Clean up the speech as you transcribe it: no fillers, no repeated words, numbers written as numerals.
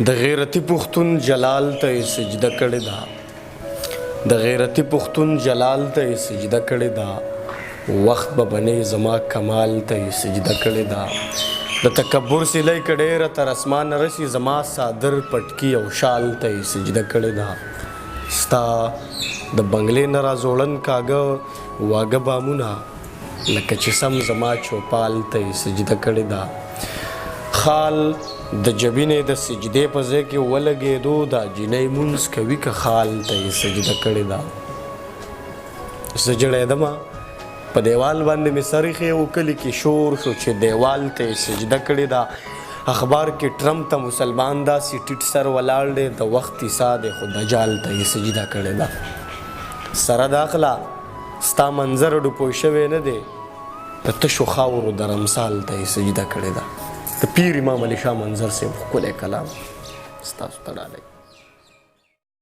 د غیرتی پښتون جلال ته سجده کړې ده، د غیرتی پښتون جلال ته سجده کړې ده، وخت به بنې زما کمال ته سجده کړې ده، د تکبر سلی کډېره تر اسمان رسی زما صادر پټکی او شال ته سجده کړې ده، ستا د بنگلې نه راځوړن کاږه واږه بامونه لکه چې سم زما چوپال ته سجده کړې ده، خال د جبینې د سجدې په ځای کې ولګېدو دا جینۍ مونځ کوي که خال ته یې سجده کړې ده. زه جړېدمه په دیوال باندې مې سر ایښی و، کلي کې شور شو چې دیوال ته یې سجده کړې ده، اخبار کې ټرمپ ته مسلمان داسې ټیټ سر ولاړ دی، د وخت عیسی دی خو دجال ته یې سجده کړې ده. سره داخله ستا منظر ډوپوی شوی نه دی، د تشو خاورو د رمسال ته یې سجده کړې ده. د پیر امام علی شاه منظر صاحب ښکلی کلام ستاسو ته ډالۍ.